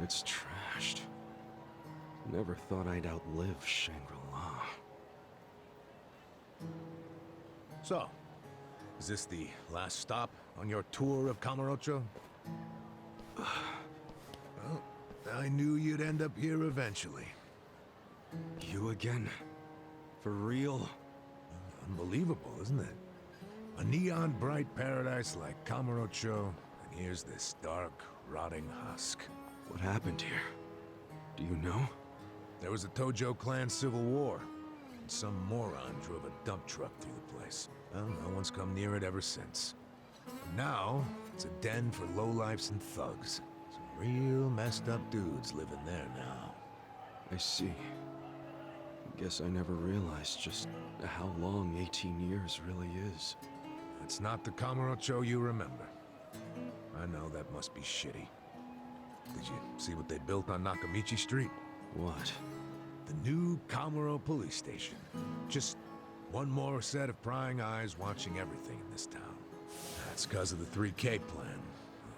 it's trashed. Never thought I'd outlive Shangri-La. So, is this the last stop on your tour of Kamurocho? Well, I knew you'd end up here eventually. You again? For real? Unbelievable, isn't it? A neon bright paradise like Kamurocho, and here's this dark, rotting husk. What happened here? Do you know? There was a Tojo clan civil war, and some moron drove a dump truck through the place. Well, no one's come near it ever since. And now, it's a den for lowlifes and thugs. Some real messed up dudes living there now. I see. Guess I never realized just how long 18 years really is. It's not the Kamurocho you remember. I know that must be shitty. Did you see what they built on Nakamichi Street? What? The new Kamuro police station. Just one more set of prying eyes watching everything in this town. That's because of the 3K plan.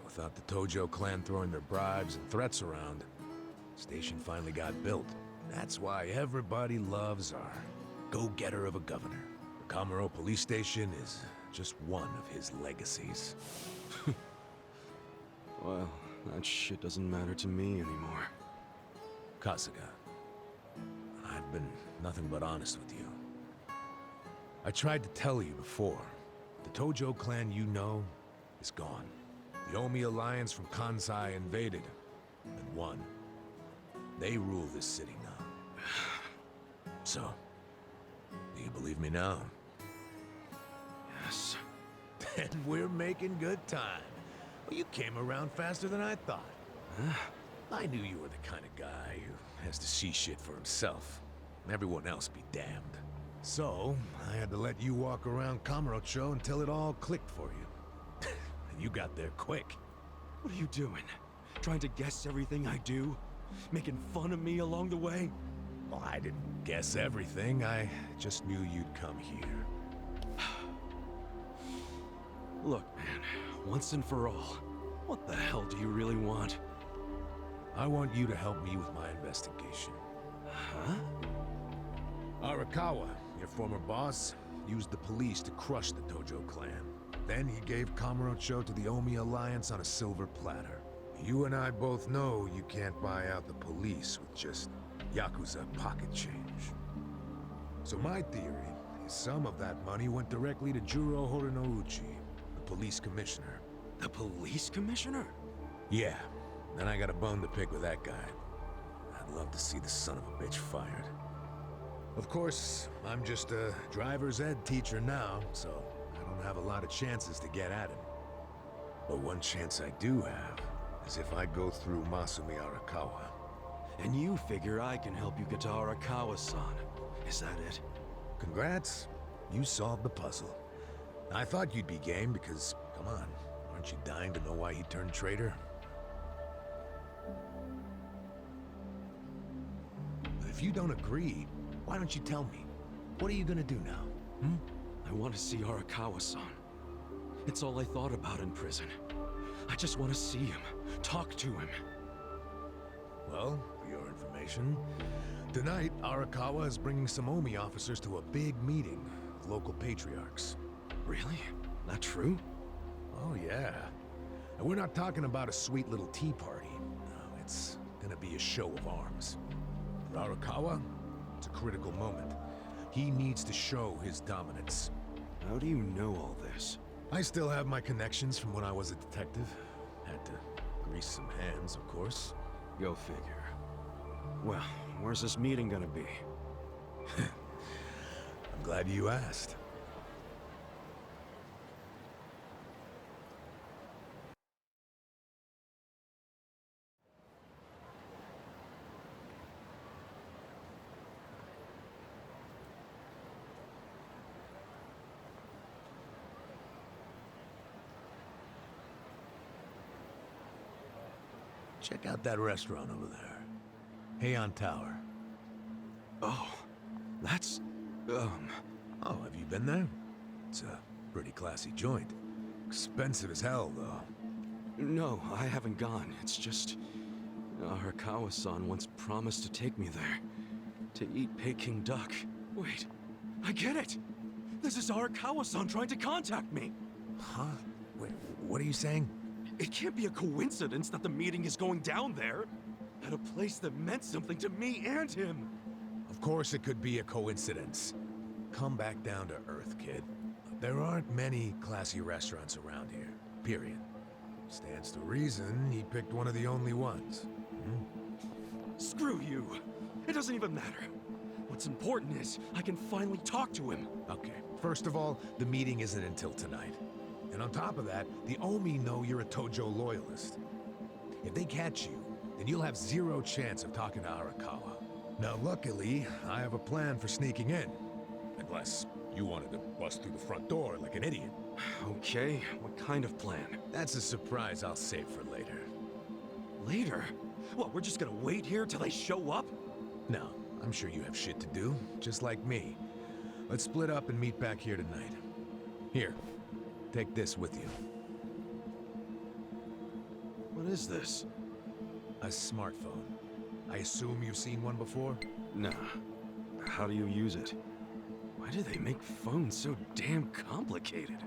Without the Tojo clan throwing their bribes and threats around, the station finally got built. That's why everybody loves our go-getter of a governor. The Kamuro police station is just one of his legacies. Well, that shit doesn't matter to me anymore. Kasuga, I've been nothing but honest with you. I tried to tell you before. The Tojo clan you know is gone. The Omi alliance from Kansai invaded and won. They rule this city now. So, do you believe me now? Yes. Then we're making good time. Well, you came around faster than I thought. Huh? I knew you were the kind of guy who has to see shit for himself. And everyone else be damned. So, I had to let you walk around Kamurocho until it all clicked for you. And you got there quick. What are you doing? Trying to guess everything I do? Making fun of me along the way? Well, I didn't guess everything. I just knew you'd come here. Look, man, once and for all, what the hell do you really want? I want you to help me with my investigation. Huh? Arakawa, your former boss, used the police to crush the Tojo clan. Then he gave Kamurocho to the Omi alliance on a silver platter. You and I both know you can't buy out the police with just Yakuza pocket change. So my theory is some of that money went directly to Juro Horinouchi, the police commissioner. The police commissioner? Yeah, then I got a bone to pick with that guy. I'd love to see the son of a bitch fired. Of course, I'm just a driver's ed teacher now, so I don't have a lot of chances to get at him. But one chance I do have is if I go through Masumi Arakawa. And you figure I can help you get to Arakawa-san. Is that it? Congrats, you solved the puzzle. I thought you'd be game because, come on, aren't you dying to know why he turned traitor? But if you don't agree, why don't you tell me? What are you gonna do now? I want to see Arakawa-san. It's all I thought about in prison. I just want to see him, talk to him. Well, for your information, tonight Arakawa is bringing some Omi officers to a big meeting with local patriarchs. Really? That true? Oh yeah. And we're not talking about a sweet little tea party. No, it's gonna be a show of arms. For Arakawa, it's a critical moment. He needs to show his dominance. How do you know all this? I still have my connections from when I was a detective. Had to grease some hands, of course. Go figure. Well, where's this meeting gonna be? I'm glad you asked. Check out that restaurant over there. Heian Tower. Oh, that's... Oh, have you been there? It's a pretty classy joint. Expensive as hell, though. No, I haven't gone. It's just... Arakawa-san once promised to take me there. To eat Peking duck. Wait, I get it! This is Arakawa-san trying to contact me! Huh? Wait, what are you saying? It can't be a coincidence that the meeting is going down there! At a place that meant something to me and him! Of course it could be a coincidence. Come back down to earth, kid. There aren't many classy restaurants around here, period. Stands to reason he picked one of the only ones. Screw you! It doesn't even matter. What's important is, I can finally talk to him. Okay, first of all, the meeting isn't until tonight. And on top of that, the Omi know you're a Tojo loyalist. If they catch you, then you'll have zero chance of talking to Arakawa. Now luckily, I have a plan for sneaking in. Unless you wanted to bust through the front door like an idiot. Okay, what kind of plan? That's a surprise I'll save for later. Later? What, we're just gonna wait here till they show up? No, I'm sure you have shit to do, just like me. Let's split up and meet back here tonight. Here, take this with you. What is this? A smartphone. I assume you've seen one before? Nah. How do you use it? Why do they make phones so damn complicated?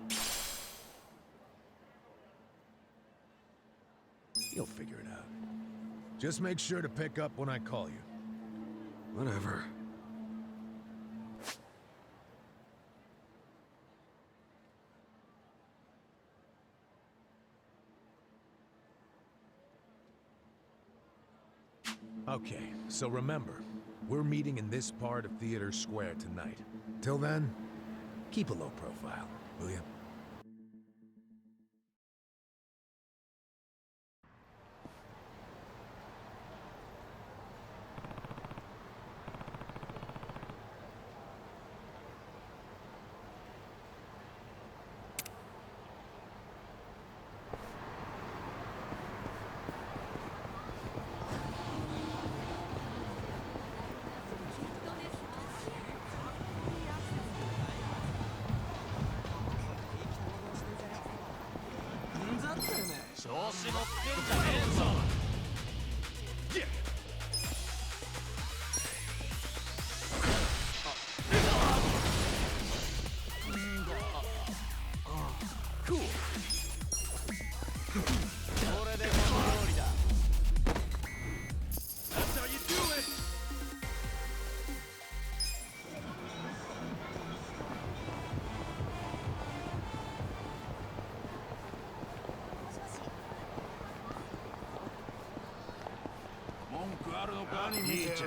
You'll figure it out. Just make sure to pick up when I call you. Whatever. Okay, so remember, we're meeting in this part of Theater Square tonight. Till then, keep a low profile, will you?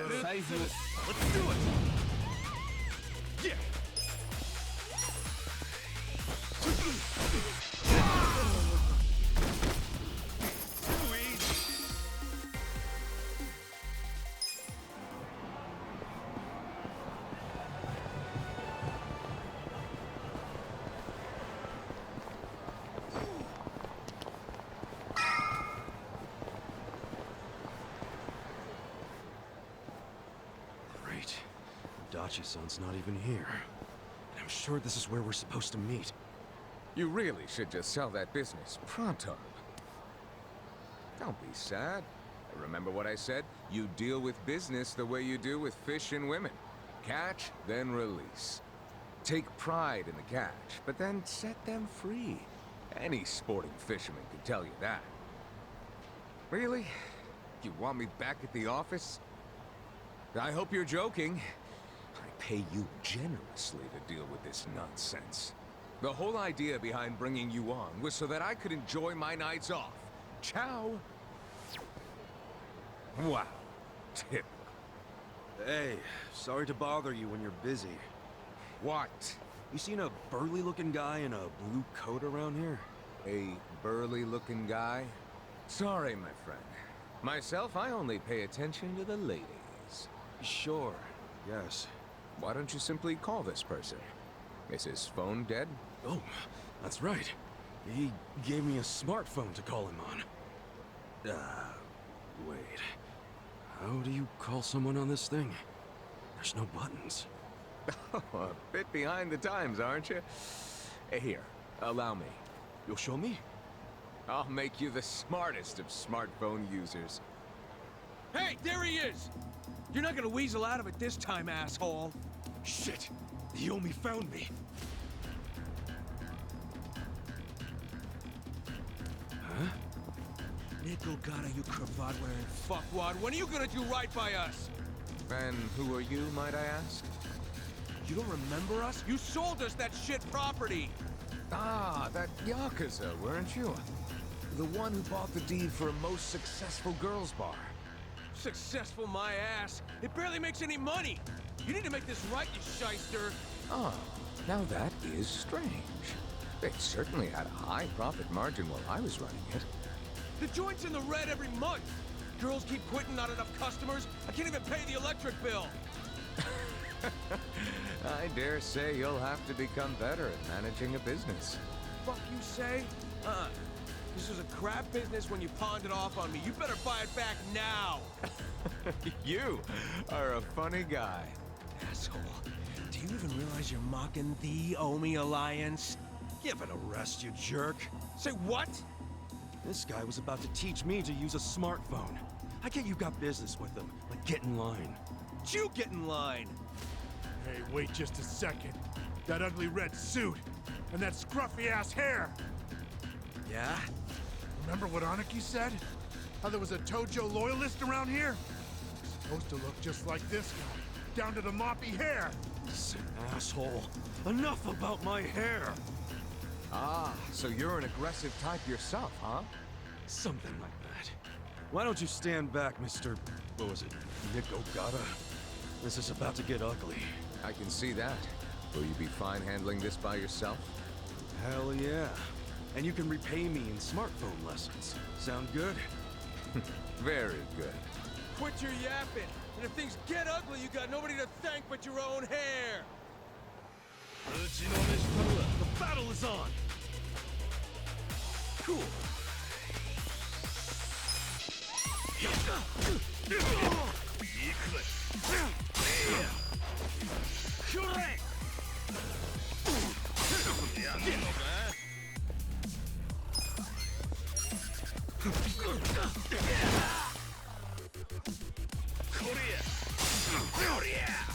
That's how you do it! Let's do it! Yeah! Great. Dachi-san's not even here. And I'm sure this is where we're supposed to meet. You really should just sell that business pronto. Don't be sad. Remember what I said? You deal with business the way you do with fish and women. Catch, then release. Take pride in the catch, but then set them free. Any sporting fisherman can tell you that. Really? You want me back at the office? I hope you're joking. I pay you generously to deal with this nonsense. The whole idea behind bringing you on was so that I could enjoy my nights off. Ciao. Wow. Typical. Hey, sorry to bother you when you're busy. What? You seen a burly-looking guy in a blue coat around here? A burly-looking guy? Sorry, my friend. Myself, I only pay attention to the ladies. Sure, yes. Why don't you simply call this person? Is his phone dead? Oh, that's right. He gave me a smartphone to call him on. Wait. How do you call someone on this thing? There's no buttons. A bit behind the times, aren't you? Here, allow me. You'll show me? I'll make you the smartest of smartphone users. Hey, there he is! You're not gonna weasel out of it this time, asshole. Shit! The Yomi found me. Huh? Nickel gotta, you cravat-wearing fuckwad. When are you gonna do right by us? And who are you, might I ask? You don't remember us? You sold us that shit property! Ah, that Yakuza, weren't you? The one who bought the deed for a most successful girls' bar. Successful my ass. It barely makes any money. You need to make this right, you shyster. Oh, now that is strange. They certainly had a high profit margin while I was running it. The joint's in the red every month. Girls keep quitting, not enough customers. I can't even pay the electric bill. I dare say you'll have to become better at managing a business. Fuck you say? This was a crap business when you pawned it off on me. You better buy it back now. You are a funny guy. Asshole. Do you even realize you're mocking the Omi Alliance? Give it a rest, you jerk. Say what? This guy was about to teach me to use a smartphone. I get you got business with him, but get in line. You get in line. Hey, wait just a second. That ugly red suit, and that scruffy-ass hair. Yeah? Remember what Aniki said? How there was a Tojo loyalist around here? Supposed to look just like this guy, down to the moppy hair. This asshole. Enough about my hair. Ah, so you're an aggressive type yourself, huh? Something like that. Why don't you stand back, Mr. What was it? Nick Ogata? This is about to get ugly. I can see that. Will you be fine handling this by yourself? Hell yeah. And you can repay me in smartphone lessons. Sound good? Very good. Quit your yapping. And if things get ugly, you got nobody to thank but your own hair. The battle is on! Cool.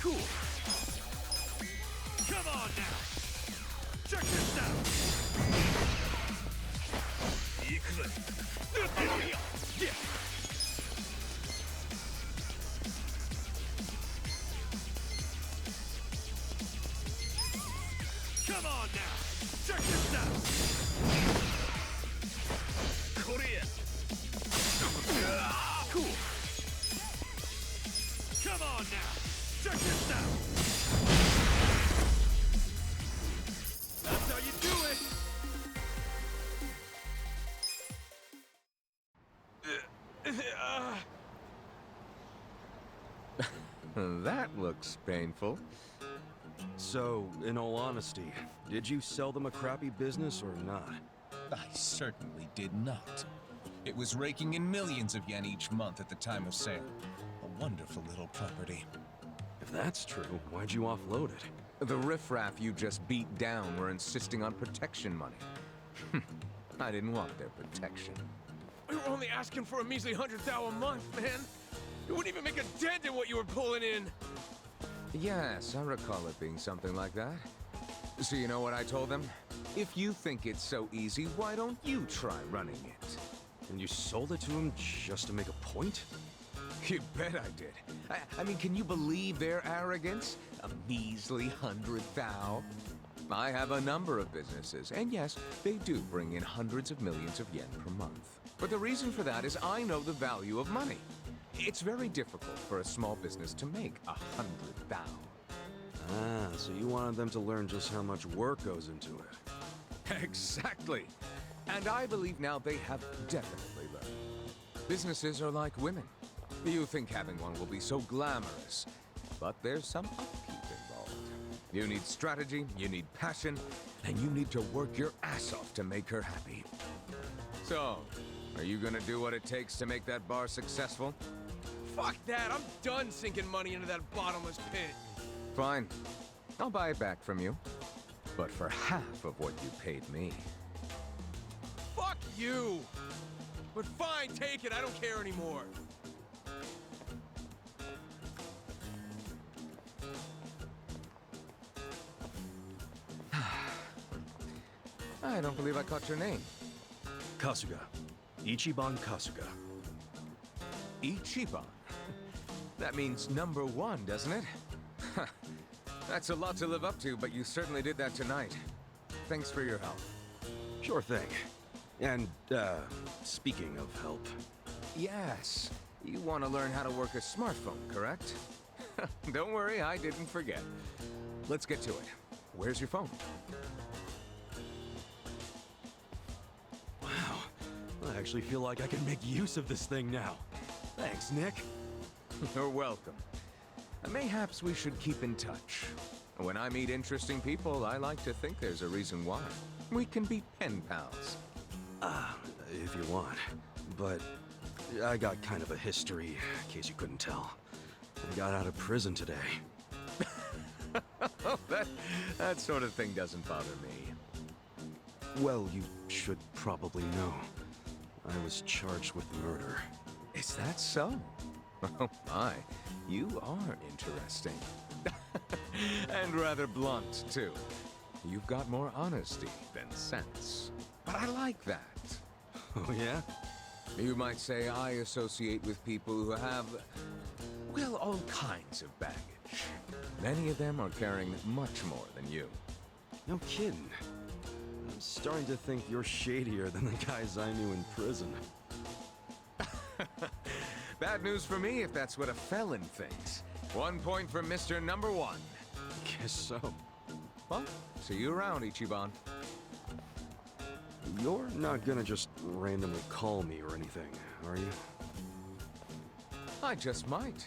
Cool. Come on now! Check this out! Yeah. Come on now! Check this out! Cool. Come on now! Check this out! That's how you do it. That looks painful. So, in all honesty, did you sell them a crappy business or not? I certainly did not. It was raking in millions of yen each month at the time of sale. A wonderful little property. If that's true, why'd you offload it? The riffraff you just beat down were insisting on protection money. I didn't want their protection. We were only asking for a measly 100 thou a month, man. It wouldn't even make a dent in what you were pulling in. Yes, I recall it being something like that. So you know what I told them? If you think it's so easy, why don't you try running it? And you sold it to him just to make a point? You bet I did. I mean, can you believe their arrogance? A measly 100 thou? I have a number of businesses, and yes, they do bring in hundreds of millions of yen per month. But the reason for that is I know the value of money. It's very difficult for a small business to make 100 thou. Ah, so you wanted them to learn just how much work goes into it. Exactly. And I believe now they have definitely learned. Businesses are like women. You think having one will be so glamorous, but there's some upkeep involved. You need strategy, you need passion, and you need to work your ass off to make her happy. So, are you gonna do what it takes to make that bar successful? Fuck that. I'm done sinking money into that bottomless pit. Fine. I'll buy it back from you. But for half of what you paid me. Fuck you. But fine, take it. I don't care anymore. I don't believe I caught your name. Kasuga. Ichiban Kasuga. Ichiban? That means number one, doesn't it? That's a lot to live up to, but you certainly did that tonight. Thanks for your help. Sure thing. And, speaking of help, Yes, you want to learn how to work a smartphone, correct? Don't worry, I didn't forget. Let's get to it. Where's your phone? wow, I actually feel like I can make use of this thing now. Thanks, Nick. You're welcome. Mayhaps we should keep in touch. When I meet interesting people, I like to think there's a reason why. We can be pen pals. If you want. But I got kind of a history, in case you couldn't tell. I got out of prison today. That sort of thing doesn't bother me. Well, you should probably know. I was charged with murder. Is that so? Oh my, you are interesting. And rather blunt, too. You've got more honesty than sense. But I like that. Oh, yeah? You might say I associate with people who have, well, all kinds of baggage. Many of them are carrying much more than you. No kidding. I'm starting to think you're shadier than the guys I knew in prison. Bad news for me if that's what a felon thinks. 1 point for Mr. Number One. Guess so. Well, see you around, Ichiban. You're not gonna just randomly call me or anything, are you? I just might.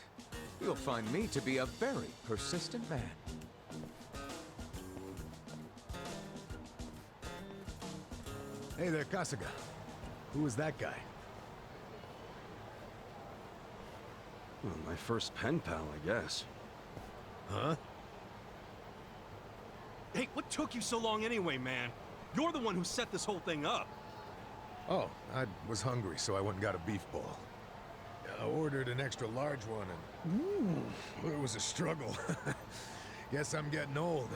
You'll find me to be a very persistent man. Hey there, Kasuga. Who was that guy? Well, my first pen pal, I guess. Huh? Hey, what took you so long anyway, man? You're the one who set this whole thing up. Oh, I was hungry, so I went and got a beef ball. I ordered an extra large one, and it was a struggle. Guess I'm getting old.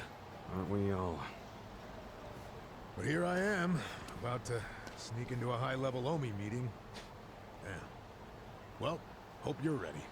Aren't we all? But here I am, about to sneak into a high-level OMI meeting. Yeah. Well, hope you're ready.